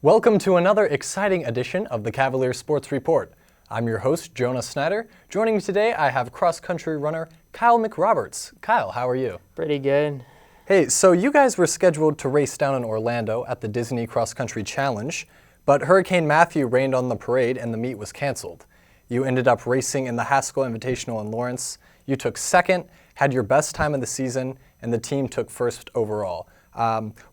Welcome to another exciting edition of the Cavalier Sports Report. I'm your host, Jonah Snider. Joining me today, I have cross-country runner Kyle McRoberts. Kyle, how are you? Pretty good. Hey, so you guys were scheduled to race down in Orlando at the Disney Cross Country Challenge, but Hurricane Matthew rained on the parade and the meet was canceled. You ended up racing in the Haskell Invitational in Lawrence. You took second, had your best time of the season, and the team took first overall.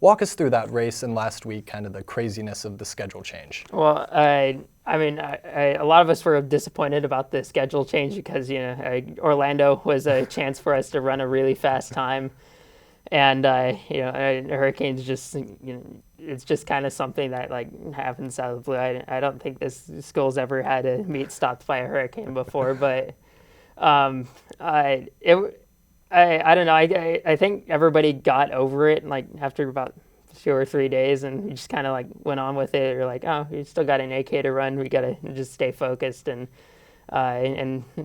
Walk us through that race and last week, kind of the craziness of the schedule change. Well, a lot of us were disappointed about the schedule change because, Orlando was a chance for us to run a really fast time. And, Hurricanes just, it's just kind of something that, happens out of the blue. I don't think this school's ever had a meet stopped by a hurricane before, but I don't know. I think everybody got over it after about 2 or 3 days, and we just kind of went on with it. We're like, oh, we still got an AK to run. We got to just stay focused and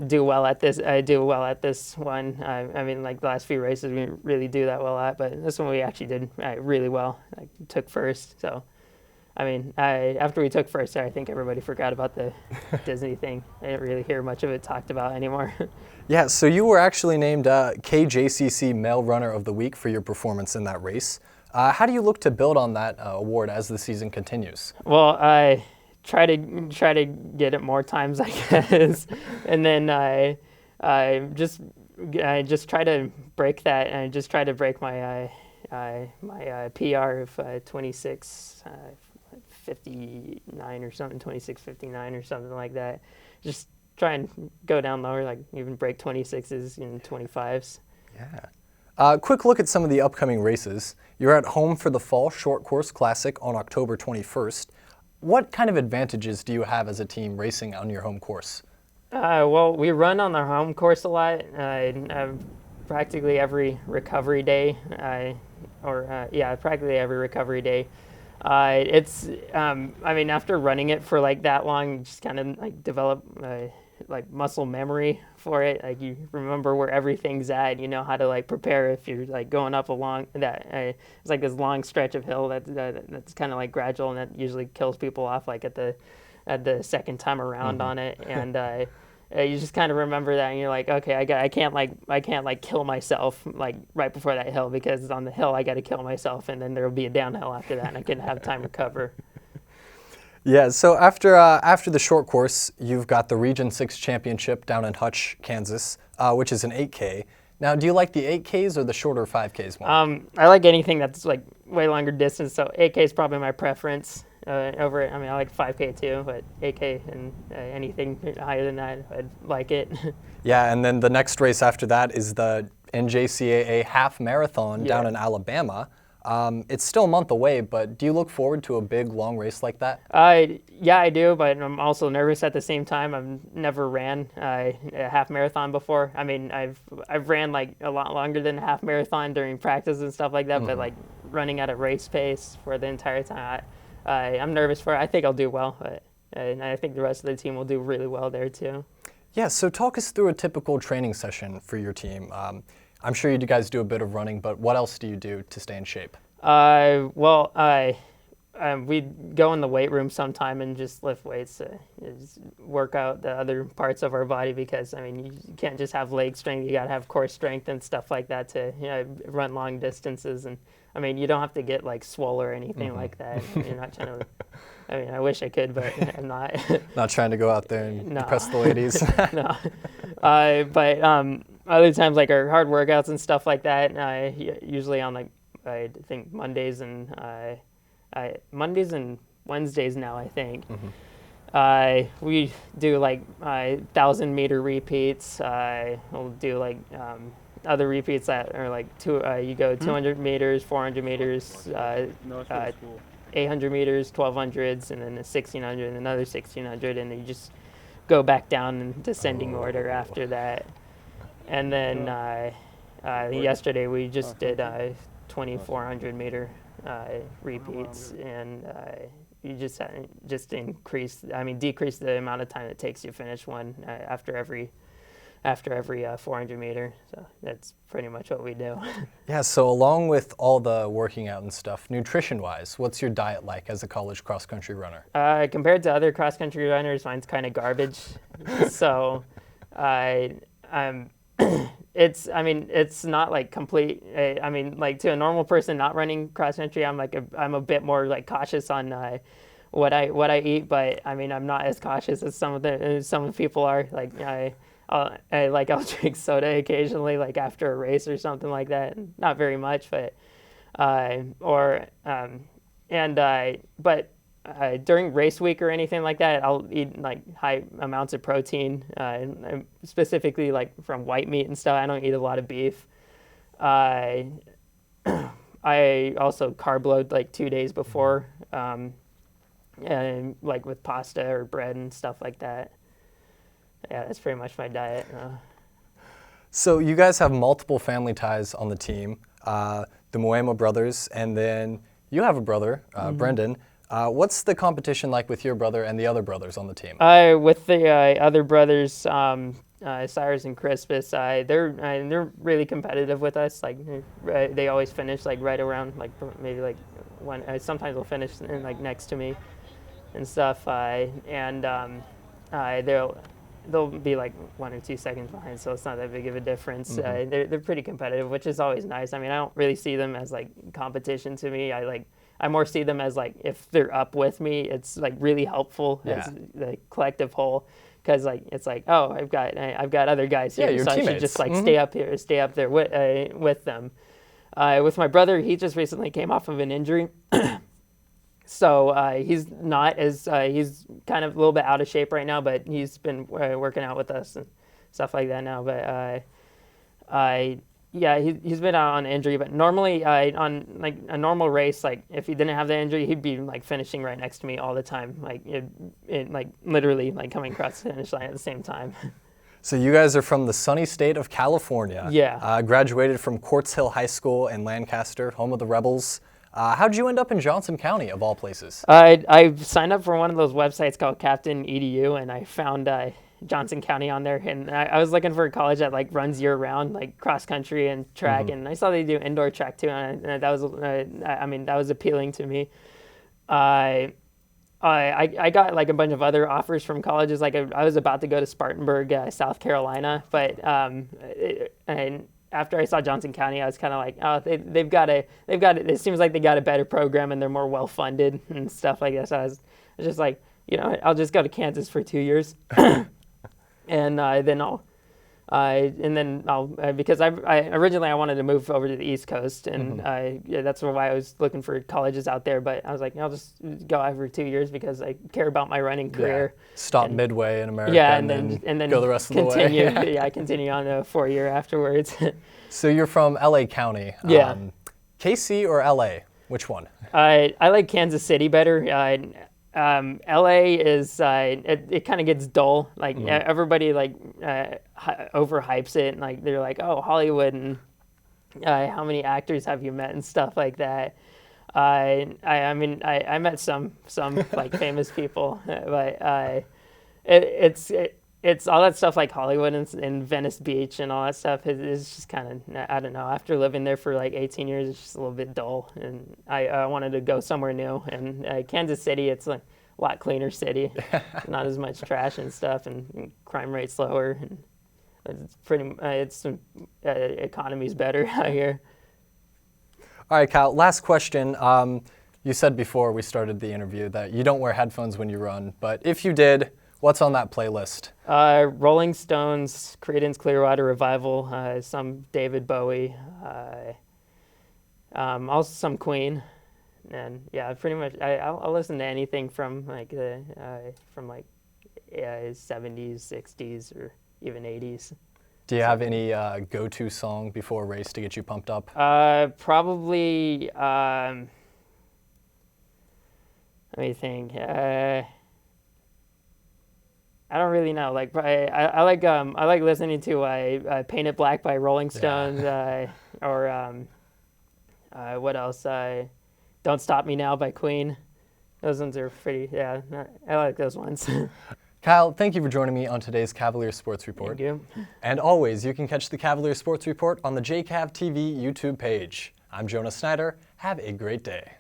do well at this. Do well at this one. The last few races we didn't really do that well at, but this one we actually did really well. Took first, so. After we took first, I think everybody forgot about the Disney thing. I didn't really hear much of it talked about anymore. Yeah, so you were actually named KJCC Male Runner of the Week for your performance in that race. How do you look to build on that award as the season continues? Well, I try to get it more times, I guess, and then I just try to break that, and I just try to break my PR of 26:59 or something, 26:59 or something like that. Just try and go down lower, even break 26s and 25s. Yeah. Quick look at some of the upcoming races. You're at home for the Fall Short Course Classic on October 21st. What kind of advantages do you have as a team racing on your home course? Well, we run on our home course a lot. Practically every recovery day, practically every recovery day. After running it for that long, you just kind of develop muscle memory for it. You remember where everything's at. You know how to prepare if you're going up along that. It's this long stretch of hill that's kind of gradual, and that usually kills people off at the second time around on it. And you just kind of remember that, and you're like, okay, I can't kill myself right before that hill, because on the hill I got to kill myself, and then there'll be a downhill after that, and I can have time to recover. Yeah, so after the short course, you've got the Region 6 Championship down in Hutch, Kansas, which is an 8K. Now, do you like the 8Ks or the shorter 5Ks more? I like anything that's way longer distance, so 8K is probably my preference over it. I like 5K too, but 8K and anything higher than that, I'd like it. Yeah, and then the next race after that is the NJCAA Half Marathon down in Alabama. It's still a month away, but do you look forward to a big, long race like that? Yeah, I do, but I'm also nervous at the same time. I've never ran a half marathon before. I've ran a lot longer than a half marathon during practice and stuff like that, but running at a race pace for the entire time, I'm nervous for it. I think I'll do well, and I think the rest of the team will do really well there too. Yeah, so talk us through a typical training session for your team. I'm sure you guys do a bit of running, but what else do you do to stay in shape? We go in the weight room sometime and just lift weights to just work out the other parts of our body, because you can't just have leg strength. You got to have core strength and stuff like that to run long distances. And you don't have to get swole or anything like that. You're not trying to. I wish I could, but I'm not. Not trying to go out there and depress the ladies. No. But other times, our hard workouts and stuff like that, usually on I think Mondays and Wednesdays now, I think. We do 1,000-meter repeats. We'll do other repeats that are you go 200 meters, 400 meters, 800 meters, 1,200s, and then a 1,600 and another 1,600, and then you just go back down in descending order after that. And then yesterday we just did 2,400 meter repeats, and you just decrease the amount of time it takes you to finish one after every after every 400 meter. So that's pretty much what we do. Yeah, so along with all the working out and stuff, nutrition-wise, what's your diet like as a college cross-country runner? Compared to other cross-country runners, mine's kind of garbage. So I'm it's not like complete. I mean, like to a normal person not running cross-country, I'm a bit more like cautious on what I eat, but I mean, I'm not as cautious as some of the people are. Like I'll drink soda occasionally, like after a race or something like that. Not very much, but during race week or anything like that, I'll eat like high amounts of protein, and specifically like from white meat and stuff. I don't eat a lot of beef. I also carb load like 2 days before, and like with pasta or bread and stuff like that. Yeah, that's pretty much my diet. So you guys have multiple family ties on the team, the Moema brothers, and then you have a brother, Brendan. What's the competition like with your brother and the other brothers on the team? With the other brothers, Cyrus and Crispus, they're really competitive with us. Like they always finish like right around like maybe like one. Sometimes they'll finish in, like next to me, and stuff. They'll be like 1 or 2 seconds behind, so it's not that big of a difference. They're pretty competitive, which is always nice. I mean, I don't really see them as like competition to me. I more see them as like if they're up with me, it's like really helpful as the collective whole, because like it's like, oh, I've got other guys here, your so teammates. I should just like stay up there with them. With my brother, he just recently came off of an injury. So he's not as he's kind of a little bit out of shape right now, but he's been working out with us and stuff like that now. But he's been out on injury. But normally on like a normal race, like if he didn't have the injury, he'd be like finishing right next to me all the time, like like literally like coming across the finish line at the same time. So you guys are from the sunny state of California. Yeah. Graduated from Quartz Hill High School in Lancaster, home of the Rebels. How'd you end up in Johnson County, of all places? I signed up for one of those websites called Captain EDU, and I found Johnson County on there. And I was looking for a college that like runs year round, like cross country and track. And I saw they do indoor track too, and that was that was appealing to me. I got like a bunch of other offers from colleges. Like I was about to go to Spartanburg, South Carolina, but and after I saw Johnson County, I was kind of like, oh, they've got it. It seems like they got a better program and they're more well funded and stuff like that. So I was just like, I'll just go to Kansas for 2 years, and then I'll because I originally I wanted to move over to the East Coast, and that's why I was looking for colleges out there. But I was like, I'll just go out for 2 years because I care about my running career. Stop midway in America. Yeah, and then go the rest of the way. I continue on a 4 year afterwards. So you're from LA County. Yeah. KC or LA? Which one? I like Kansas City better. LA is it kind of gets dull. Like everybody like overhypes it, and like they're like, oh, Hollywood, and how many actors have you met and stuff like that. I mean I met some like famous people, but it's all that stuff like Hollywood and Venice Beach and all that stuff is just kind of, I don't know, after living there for like 18 years, it's just a little bit dull, and I wanted to go somewhere new. And Kansas City, it's like a lot cleaner city, not as much trash and stuff, and crime rate's lower, and it's economy's better out here. All right, Kyle, last question. You said before we started the interview that you don't wear headphones when you run, but if you did, what's on that playlist? Rolling Stones, Creedence Clearwater Revival, some David Bowie, also some Queen, and yeah, pretty much I'll listen to anything from like the 70s, 60s, or even 80s. Do you have any go-to song before a race to get you pumped up? Probably. Let me think. I don't really know. Like I like listening to "Paint It Black" by Rolling Stones, or what else? "Don't Stop Me Now" by Queen. Those ones are pretty. Yeah, I like those ones. Kyle, thank you for joining me on today's Cavalier Sports Report. Thank you. And always, you can catch the Cavalier Sports Report on the JCAV-TV YouTube page. I'm Jonah Snider. Have a great day.